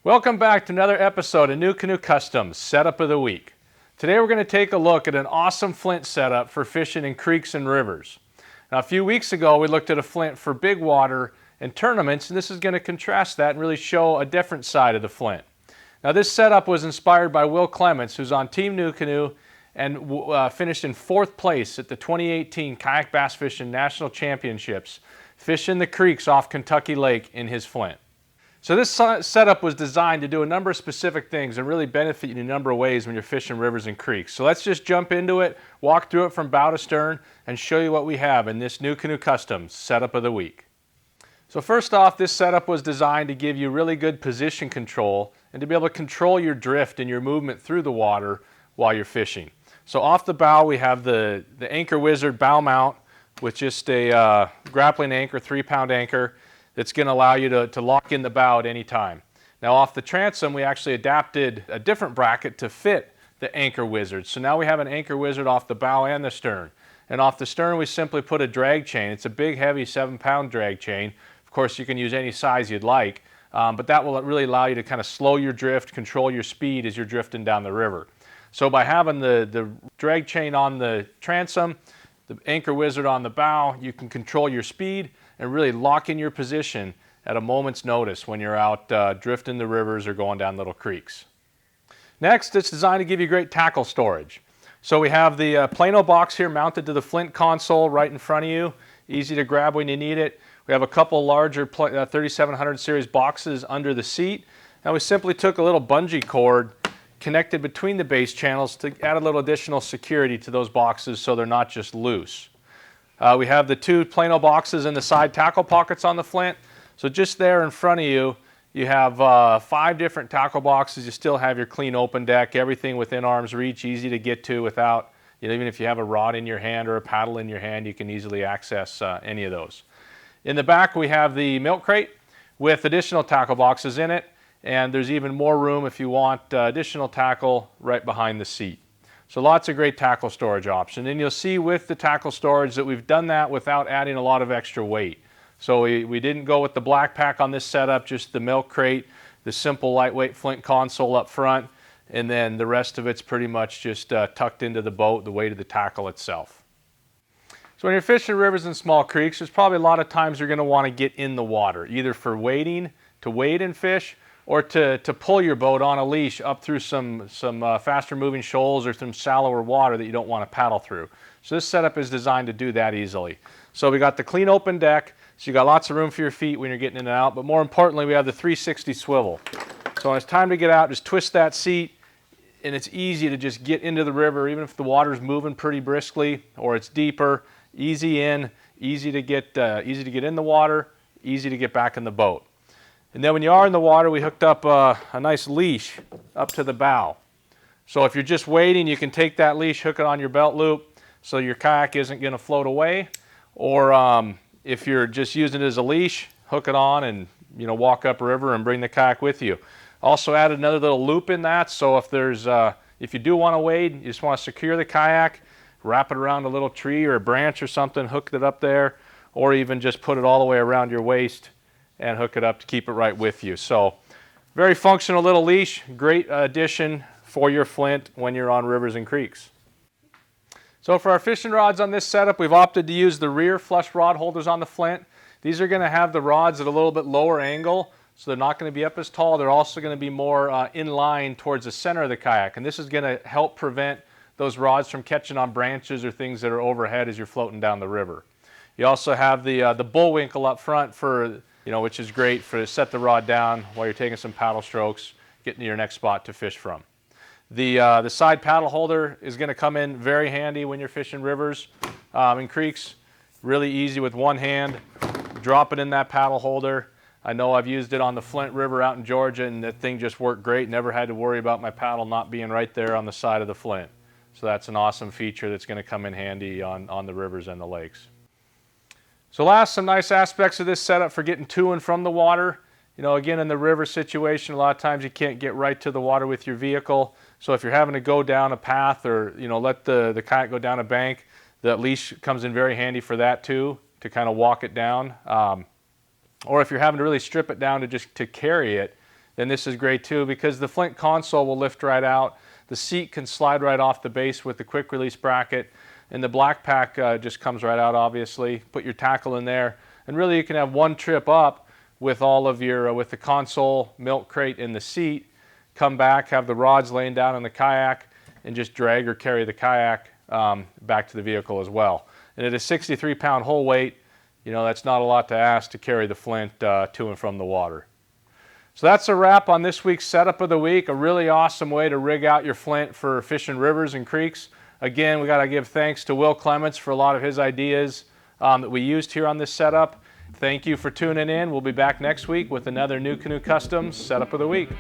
Welcome back to another episode of NuCanoe Customs Setup of the Week. Today we're going to take a look at an awesome Flint setup for fishing in creeks and rivers. Now a few weeks ago we looked at a Flint for big water and tournaments, and this is going to contrast that and really show a different side of the Flint. Now this setup was inspired by Will Clements, who's on Team NuCanoe and finished in 4th place at the 2018 Kayak Bass Fishing National Championships, fishing the creeks off Kentucky Lake in his Flint. So this setup was designed to do a number of specific things and really benefit you in a number of ways when you're fishing rivers and creeks. So let's just jump into it, walk through it from bow to stern, and show you what we have in this NuCanoe Customs Setup of the Week. So first off, this setup was designed to give you really good position control and to be able to control your drift and your movement through the water while you're fishing. So off the bow we have the Anchor Wizard bow mount with just a grappling anchor, 3-pound anchor. That's going to allow you to lock in the bow at any time. Now off the transom we actually adapted a different bracket to fit the Anchor Wizard. So now we have an Anchor Wizard off the bow and the stern. And off the stern we simply put a drag chain. It's a big heavy 7-pound drag chain. Of course you can use any size you'd like, but that will really allow you to kind of slow your drift, control your speed as you're drifting down the river. So by having the drag chain on the transom, the Anchor Wizard on the bow, you can control your speed and really lock in your position at a moment's notice when you're out drifting the rivers or going down little creeks. Next, it's designed to give you great tackle storage. So we have the Plano box here mounted to the Flint console right in front of you. Easy to grab when you need it. We have a couple larger 3700 series boxes under the seat. And we simply took a little bungee cord connected between the base channels to add a little additional security to those boxes so they're not just loose. We have the 2 Plano boxes in the side tackle pockets on the Flint. So just there in front of you, you have 5 different tackle boxes. You still have your clean open deck, everything within arm's reach, easy to get to without, even if you have a rod in your hand or a paddle in your hand, you can easily access any of those. In the back we have the milk crate with additional tackle boxes in it, and there's even more room if you want additional tackle right behind the seat. So lots of great tackle storage options. And you'll see with the tackle storage that we've done that without adding a lot of extra weight. So we didn't go with the black pack on this setup, just the milk crate, the simple lightweight Flint console up front, and then the rest of it's pretty much just tucked into the boat, the weight of the tackle itself. So when you're fishing rivers and small creeks, there's probably a lot of times you're going to want to get in the water, either for wading, to wade and fish, or to pull your boat on a leash up through some faster moving shoals or some shallower water that you don't want to paddle through. So this setup is designed to do that easily. So we got the clean open deck, so you got lots of room for your feet when you're getting in and out, but more importantly we have the 360 swivel. So when it's time to get out, just twist that seat and it's easy to just get into the river even if the water's moving pretty briskly or it's deeper. Easy in, easy to get in the water, easy to get back in the boat. And then when you are in the water, we hooked up a nice leash up to the bow. So if you're just wading, you can take that leash, hook it on your belt loop so your kayak isn't going to float away. Or if you're just using it as a leash, hook it on and walk upriver and bring the kayak with you. Also added another little loop in that, so if you do want to wade, you just want to secure the kayak, wrap it around a little tree or a branch or something, hook it up there, or even just put it all the way around your waist and hook it up to keep it right with you. So very functional little leash, great addition for your Flint when you're on rivers and creeks. So for our fishing rods on this setup, we've opted to use the rear flush rod holders on the Flint. These are going to have the rods at a little bit lower angle, so they're not going to be up as tall. They're also going to be more in line towards the center of the kayak, and this is going to help prevent those rods from catching on branches or things that are overhead as you're floating down the river. You also have the bullwinkle up front for which is great to set the rod down while you're taking some paddle strokes, getting to your next spot to fish from. The side paddle holder is going to come in very handy when you're fishing rivers and creeks. Really easy with one hand. Drop it in that paddle holder. I know I've used it on the Flint River out in Georgia, and that thing just worked great. Never had to worry about my paddle not being right there on the side of the Flint. So that's an awesome feature that's going to come in handy on the rivers and the lakes. So last, some nice aspects of this setup for getting to and from the water. Again, in the river situation, a lot of times you can't get right to the water with your vehicle. So if you're having to go down a path or, let the kayak go down a bank, the leash comes in very handy for that too, to kind of walk it down. Or if you're having to really strip it down to carry it, then this is great too, because the Flint console will lift right out. The seat can slide right off the base with the quick release bracket, and the black pack just comes right out, obviously. Put your tackle in there, and really you can have one trip up with all of your, with the console, milk crate, and the seat. Come back, have the rods laying down in the kayak, and just drag or carry the kayak back to the vehicle as well. And at a 63-pound whole weight, you know, that's not a lot to ask to carry the Flint to and from the water. So that's a wrap on this week's setup of the week. A really awesome way to rig out your Flint for fishing rivers and creeks. Again, we got to give thanks to Will Clements for a lot of his ideas that we used here on this setup. Thank you for tuning in. We'll be back next week with another NuCanoe Customs setup of the week.